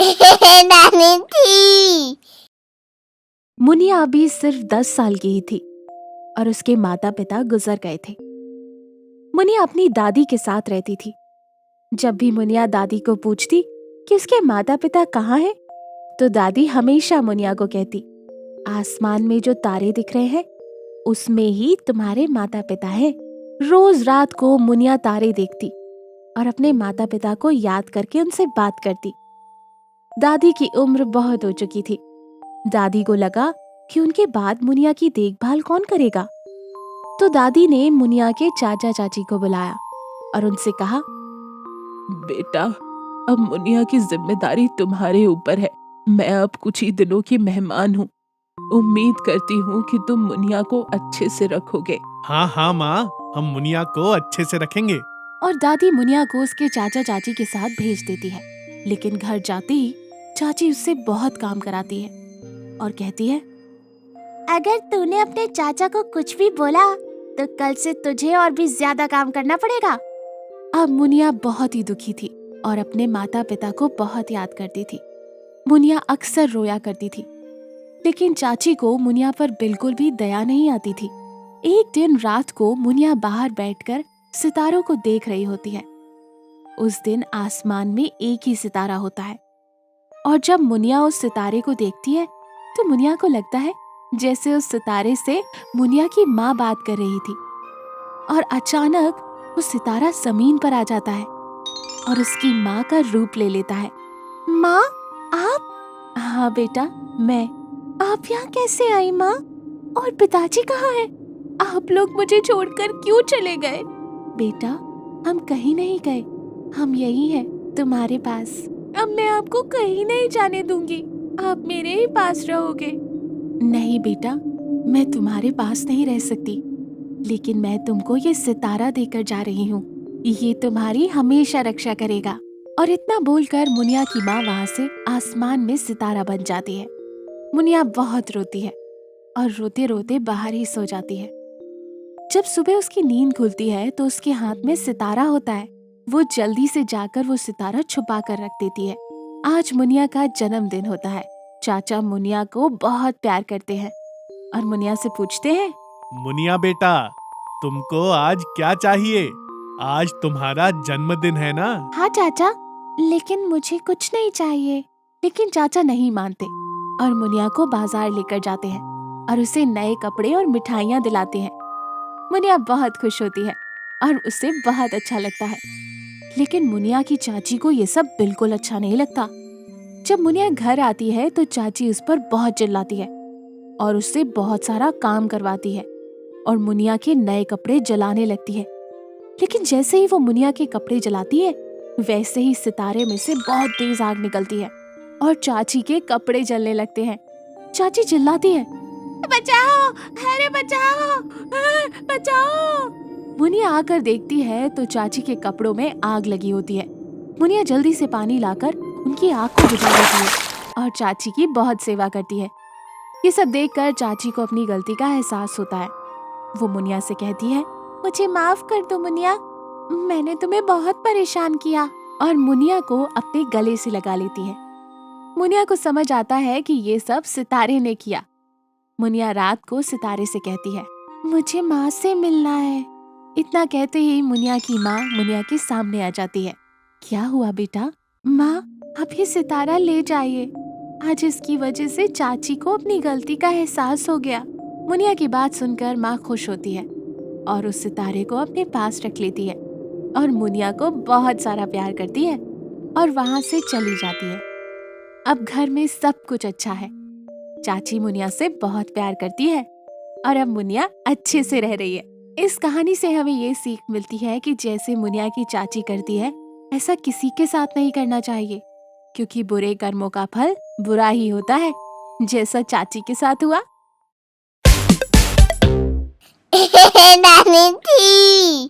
नानी थी। मुनिया अभी सिर्फ 10 साल की ही थी और उसके माता पिता गुजर गए थे। मुनिया अपनी दादी के साथ रहती थी। जब भी मुनिया दादी को पूछती कि उसके माता पिता कहाँ हैं, तो दादी हमेशा मुनिया को कहती, आसमान में जो तारे दिख रहे हैं उसमें ही तुम्हारे माता पिता हैं। रोज रात को मुनिया तारे देखती और अपने माता पिता को याद करके उनसे बात करती। दादी की उम्र बहुत हो चुकी थी। दादी को लगा कि उनके बाद मुनिया की देखभाल कौन करेगा, तो दादी ने मुनिया के चाचा चाची को बुलाया और उनसे कहा, बेटा, अब मुनिया की जिम्मेदारी तुम्हारे ऊपर है। मैं अब कुछ ही दिनों की मेहमान हूँ। उम्मीद करती हूँ कि तुम मुनिया को अच्छे से रखोगे। हाँ हाँ माँ, हम मुनिया को अच्छे से रखेंगे। और दादी मुनिया को उसके चाचा चाची के साथ भेज देती है। लेकिन घर जाते ही चाची उससे बहुत काम कराती है और कहती है, अगर तूने अपने चाचा को कुछ भी बोला तो कल से तुझे और भी ज्यादा काम करना पड़ेगा। अब मुनिया बहुत ही दुखी थी और अपने माता पिता को बहुत याद करती थी। मुनिया अक्सर रोया करती थी, लेकिन चाची को मुनिया पर बिल्कुल भी दया नहीं आती थी। एक दिन रात को मुनिया बाहर बैठकर सितारों को देख रही होती है। उस दिन आसमान में एक ही सितारा होता है और जब मुनिया उस सितारे को देखती है तो मुनिया को लगता है जैसे उस सितारे से मुनिया की माँ बात कर रही थी। और अचानक वो सितारा जमीन पर आ जाता है और उसकी माँ का रूप ले लेता है। माँ, आप? हाँ बेटा, मैं। आप यहाँ कैसे आई माँ? और पिताजी कहाँ हैं? आप लोग मुझे छोड़कर क्यों चले गए? बेटा, हम कहीं नहीं गए, हम यही हैं तुम्हारे पास। अब मैं आपको कहीं नहीं जाने दूंगी, आप मेरे ही पास रहोगे। नहीं बेटा, मैं तुम्हारे पास नहीं रह सकती, लेकिन मैं तुमको ये सितारा देकर जा रही हूँ। ये तुम्हारी हमेशा रक्षा करेगा। और इतना बोलकर मुनिया की माँ वहाँ से आसमान में सितारा बन जाती है। मुनिया बहुत रोती है और रोते रोते बाहर ही सो जाती है। जब सुबह उसकी नींद खुलती है तो उसके हाथ में सितारा होता है। वो जल्दी से जाकर वो सितारा छुपा कर रख देती है। आज मुनिया का जन्मदिन होता है। चाचा मुनिया को बहुत प्यार करते हैं और मुनिया से पूछते हैं, मुनिया बेटा, तुमको आज क्या चाहिए? आज तुम्हारा जन्मदिन है ना? हाँ चाचा, लेकिन मुझे कुछ नहीं चाहिए। लेकिन चाचा नहीं मानते और मुनिया को बाजार लेकर जाते हैं और उसे नए कपड़े और मिठाइयाँ दिलाते हैं। मुनिया बहुत खुश होती है और उसे बहुत अच्छा लगता है। लेकिन मुनिया की चाची को ये सब बिल्कुल अच्छा नहीं लगता। जब मुनिया घर आती है तो चाची उस पर बहुत चिल्लाती है और उससे बहुत सारा काम करवाती है और मुनिया के नए कपड़े जलाने लगती है। लेकिन जैसे ही वो मुनिया के कपड़े जलाती है, वैसे ही सितारे में से बहुत तेज आग निकलती है और चाची के कपड़े जलने लगते हैं। चाची चिल्लाती है, बचाओ, अरे बचाओ, बचाओ। मुनिया आकर देखती है तो चाची के कपड़ों में आग लगी होती है। मुनिया जल्दी से पानी लाकर उनकी आग को बुझा देती है और चाची की बहुत सेवा करती है। ये सब देखकर चाची को अपनी गलती का एहसास होता है। वो मुनिया से कहती है, मुझे माफ कर दो मुनिया, मैंने तुम्हें बहुत परेशान किया। और मुनिया को अपने गले से लगा लेती है। मुनिया को समझ आता है कि ये सब सितारे ने किया। मुनिया रात को सितारे से कहती है, मुझे माँ से मिलना है। इतना कहते ही मुनिया की माँ मुनिया के सामने आ जाती है। क्या हुआ बेटा? माँ, आप ये सितारा ले जाइए। आज इसकी वजह से चाची को अपनी गलती का एहसास हो गया। मुनिया की बात सुनकर माँ खुश होती है और उस सितारे को अपने पास रख लेती है और मुनिया को बहुत सारा प्यार करती है और वहाँ से चली जाती है। अब घर में सब कुछ अच्छा है। चाची मुनिया से बहुत प्यार करती है और अब मुनिया अच्छे से रह रही है। इस कहानी से हमें ये सीख मिलती है कि जैसे मुनिया की चाची करती है, ऐसा किसी के साथ नहीं करना चाहिए, क्योंकि बुरे कर्मों का फल बुरा ही होता है, जैसा चाची के साथ हुआ। नानी थी।